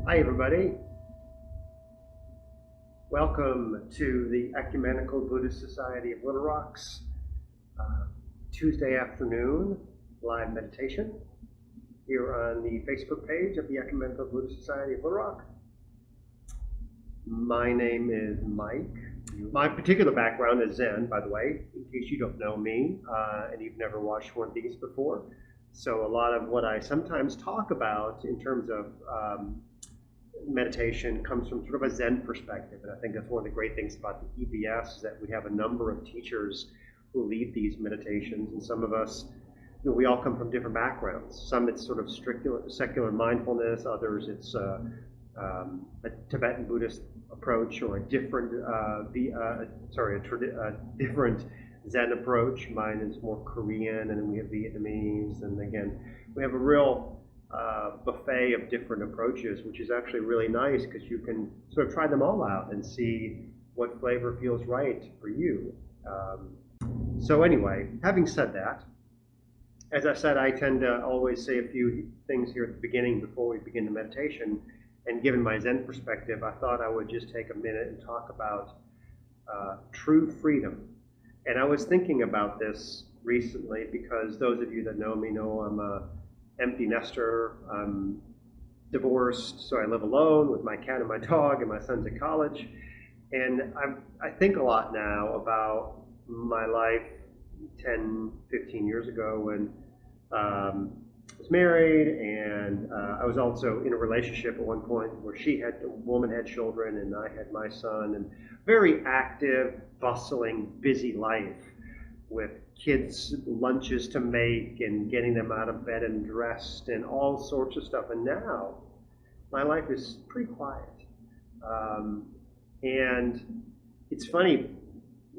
Hi, everybody. Welcome to the Ecumenical Buddhist Society of Little Rock's Tuesday afternoon live meditation here on the Facebook page of the Ecumenical Buddhist Society of Little Rock. My name is Mike. My particular background is Zen, by the way, in case you don't know me and you've never watched one of these before. So a lot of what I sometimes talk about in terms of meditation comes from sort of a Zen perspective. And I think that's one of the great things about the EBS is that we have a number of teachers who lead these meditations. And some of us, we all come from different backgrounds. Some it's sort of secular mindfulness, others it's a Tibetan Buddhist approach or a different, different Zen approach. Mine is more Korean, and then we have Vietnamese, and again, we have a real buffet of different approaches, which is actually really nice because you can sort of try them all out and see what flavor feels right for you. So anyway, having said that, as I said, I tend to always say a few things here at the beginning before we begin the meditation. And given my Zen perspective, I thought I would just take a minute and talk about true freedom. And I was thinking about this recently because those of you that know me know I'm a empty nester. I'm divorced, so I live alone with my cat and my dog, and my son's at college. And I think a lot now about my life 10, 15 years ago when I was married, and I was also in a relationship at one point where the woman had children, and I had my son, and very active, bustling, busy life with kids' lunches to make and getting them out of bed and dressed and all sorts of stuff. And now my life is pretty quiet. And it's funny,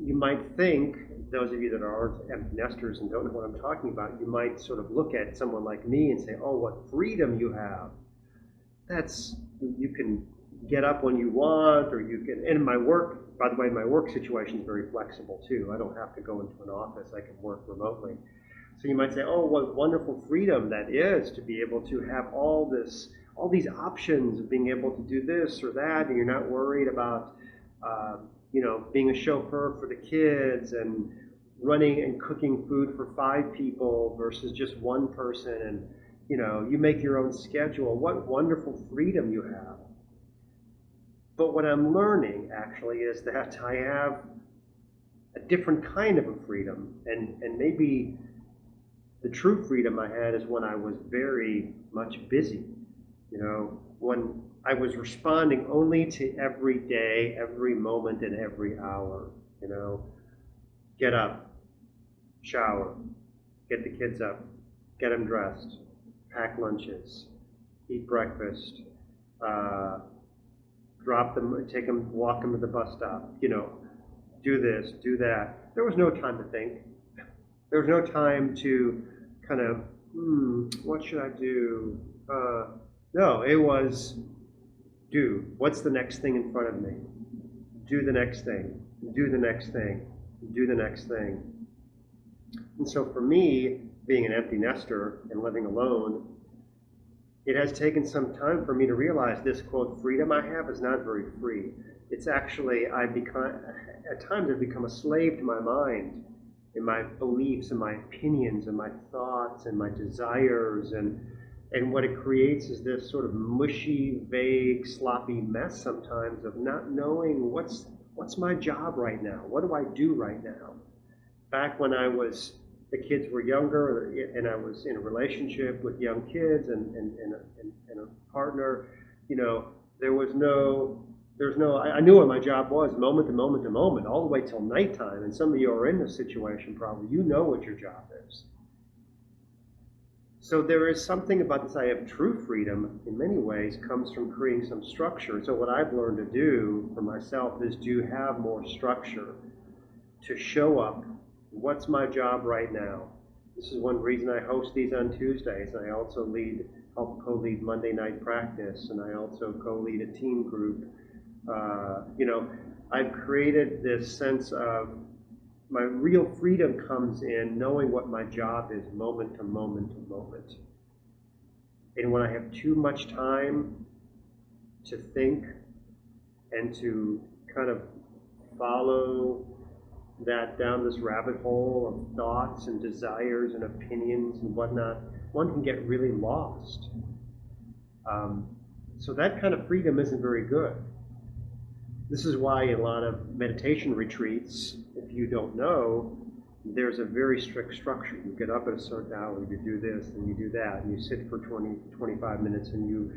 you might think, those of you that aren't empty nesters and don't know what I'm talking about, you might sort of look at someone like me and say, oh, what freedom you have. You can get up when you want, or you can, and my work, by the way, my work situation is very flexible too. I don't have to go into an office, I can work remotely. So you might say, oh, what wonderful freedom that is to be able to have all these options of being able to do this or that, and you're not worried about being a chauffeur for the kids and running and cooking food for 5 people versus just one person, and you make your own schedule. What wonderful freedom you have. But what I'm learning actually is that I have a different kind of a freedom, and maybe the true freedom I had is when I was very much busy. When I was responding only to every day, every moment, and every hour. Get up, shower, get the kids up, get them dressed, pack lunches, eat breakfast, drop them, take them, walk them to the bus stop, do this, do that. There was no time to think. There was no time to kind of, what should I do? No, it was, what's the next thing in front of me? Do the next thing, do the next thing, do the next thing. And so for me, being an empty nester and living alone, it has taken some time for me to realize this, quote, freedom I have is not very free. It's actually, at times I've become a slave to my mind and my beliefs and my opinions and my thoughts and my desires, and what it creates is this sort of mushy, vague, sloppy mess sometimes of not knowing what's my job right now? What do I do right now? Back when the kids were younger and I was in a relationship with young kids and a partner, I knew what my job was moment to moment to moment, all the way till nighttime. And some of you are in this situation probably. You know what your job is. So there is something about this idea of true freedom, in many ways, comes from creating some structure. So what I've learned to do for myself is to have more structure, to show up. What's my job right now? This is one reason I host these on Tuesdays. I also help co-lead Monday night practice, and I also co-lead a team group. I've created this sense of my real freedom comes in knowing what my job is moment to moment to moment. And when I have too much time to think and to kind of follow that down this rabbit hole of thoughts and desires and opinions and whatnot, one can get really lost. So that kind of freedom isn't very good. This is why a lot of meditation retreats, if you don't know, there's a very strict structure. You get up at a certain hour, you do this and you do that, and you sit for 20, 25 minutes, and you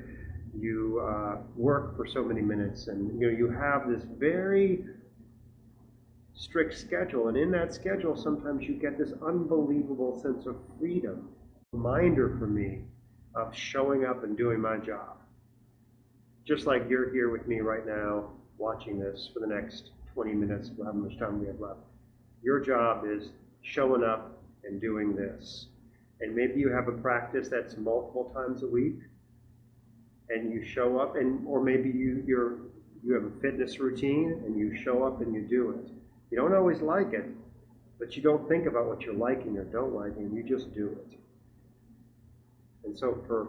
work for so many minutes, and you have this very strict schedule, and in that schedule sometimes you get this unbelievable sense of freedom. Reminder for me of showing up and doing my job. Just like you're here with me right now watching this for the next 20 minutes, how much time we have left. Your job is showing up and doing this. And maybe you have a practice that's multiple times a week, and you show up, or maybe you have a fitness routine and you show up and you do it. You don't always like it, but you don't think about what you're liking or don't like, and you just do it. And so for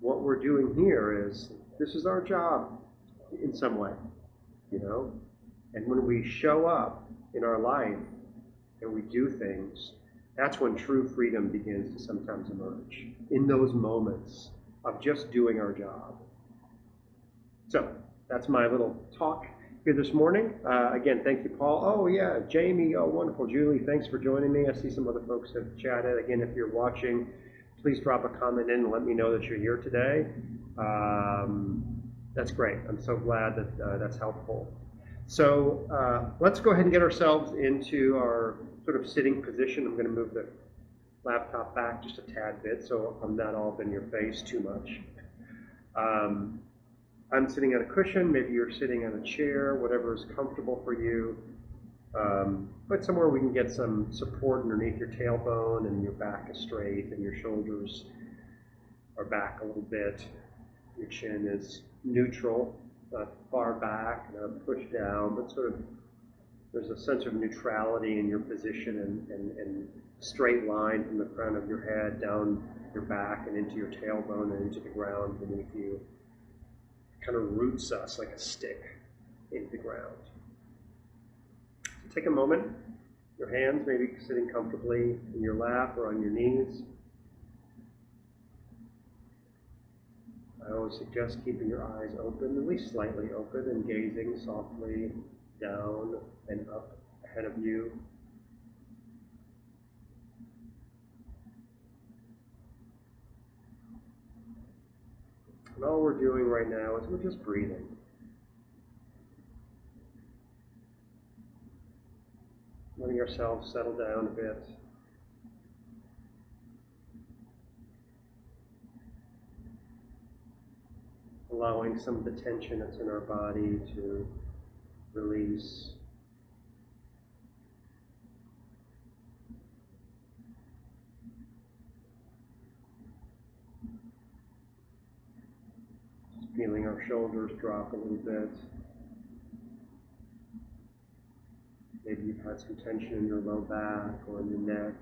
what we're doing here is, this is our job in some way, And when we show up in our life and we do things, that's when true freedom begins to sometimes emerge, in those moments of just doing our job. So that's my little talk here this morning. Again, thank you, Paul. Oh, yeah, Jamie. Oh, wonderful. Julie, thanks for joining me. I see some other folks have chatted. Again, if you're watching, please drop a comment in and let me know that you're here today. That's great. I'm so glad that that's helpful. So let's go ahead and get ourselves into our sort of sitting position. I'm going to move the laptop back just a tad bit so I'm not all up in your face too much. I'm sitting on a cushion. Maybe you're sitting on a chair, whatever is comfortable for you. But somewhere we can get some support underneath your tailbone, and your back is straight and your shoulders are back a little bit. Your chin is neutral, not far back, not pushed down, but sort of there's a sense of neutrality in your position and straight line from the crown of your head down your back and into your tailbone and into the ground beneath you. It kind of roots us like a stick into the ground. So take a moment, your hands maybe sitting comfortably in your lap or on your knees. I always suggest keeping your eyes open, at least slightly open, and gazing softly down and up ahead of you. And all we're doing right now is we're just breathing. Letting ourselves settle down a bit. Allowing some of the tension that's in our body to release. Just feeling our shoulders drop a little bit. Maybe you've had some tension in your low back or in your neck.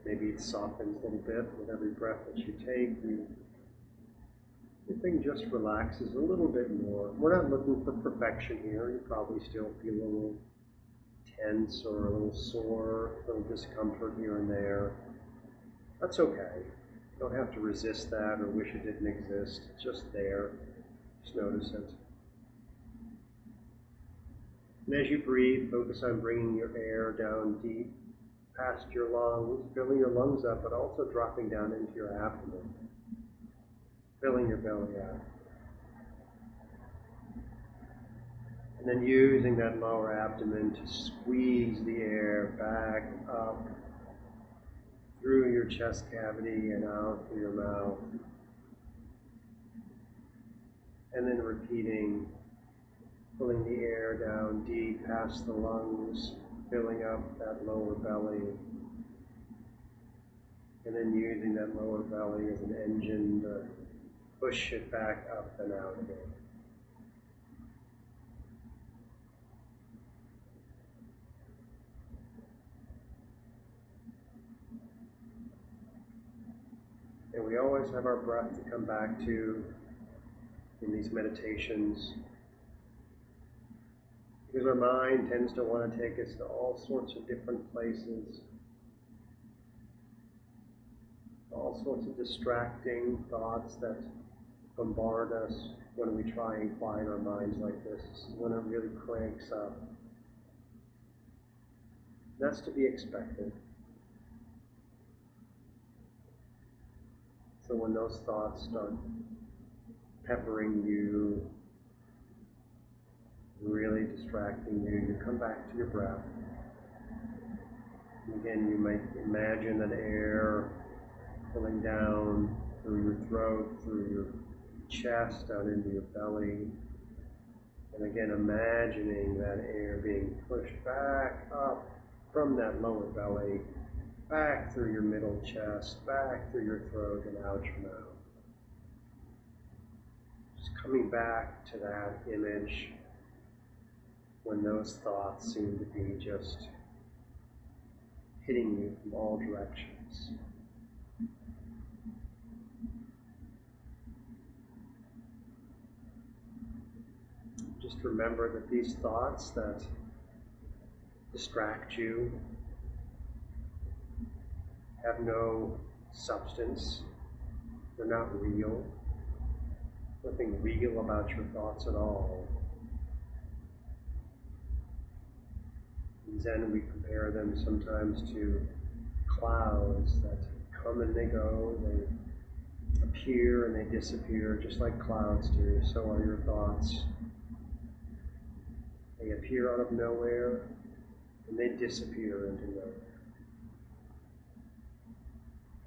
Maybe it softens a little bit with every breath that you take. Everything just relaxes a little bit more. We're not looking for perfection here. You probably still feel a little tense or a little sore, a little discomfort here and there. That's okay. You don't have to resist that or wish it didn't exist. It's just there. Just notice it. And as you breathe, focus on bringing your air down deep past your lungs, filling your lungs up, but also dropping down into your abdomen, filling your belly out. And then using that lower abdomen to squeeze the air back up through your chest cavity and out through your mouth. And then repeating, pulling the air down deep past the lungs, filling up that lower belly, and then using that lower belly as an engine to push it back up and out again. we always have our breath to come back to in these meditations, because our mind tends to want to take us to all sorts of different places, all sorts of distracting thoughts that bombard us when we try and quiet our minds like this. This is when it really cranks up. That's to be expected. So when those thoughts start peppering you, really distracting you, you come back to your breath. And again, you might imagine that air filling down through your throat, through your chest, down into your belly. And again, imagining that air being pushed back up from that lower belly, back through your middle chest, back through your throat, and out your mouth. Just coming back to that image when those thoughts seem to be just hitting you from all directions. Just remember that these thoughts that distract you have no substance. They're not real. Nothing real about your thoughts at all. In Zen, we compare them sometimes to clouds that come and they go. They appear and they disappear, just like clouds do. So are your thoughts. They appear out of nowhere and they disappear into nowhere.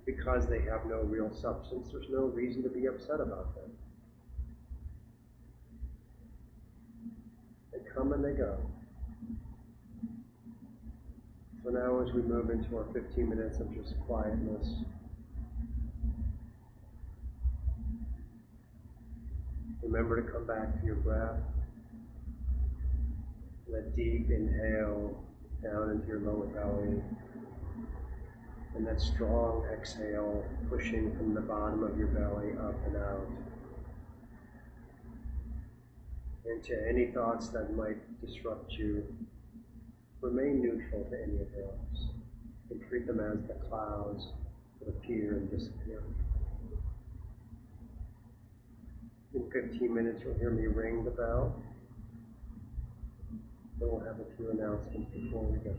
Because they have no real substance, there's no reason to be upset about them. They come and they go. So now as we move into our 15 minutes of just quietness, remember to come back to your breath. That deep inhale down into your lower belly. And that strong exhale pushing from the bottom of your belly up and out. And to any thoughts that might disrupt you, remain neutral to any of those. And treat them as the clouds that appear and disappear. In 15 minutes you'll hear me ring the bell. Then we'll have a few announcements before we go.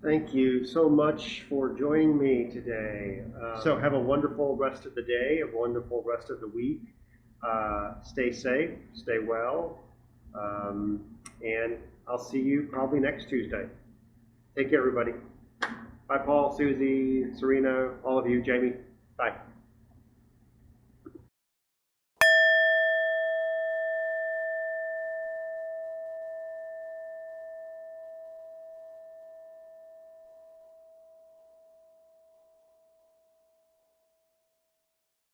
Thank you so much for joining me today. So have a wonderful rest of the day, a wonderful rest of the week. Stay safe, stay well, and I'll see you probably next Tuesday. Take care, everybody. Bye, Paul, Susie, Serena, all of you, Jamie. Bye.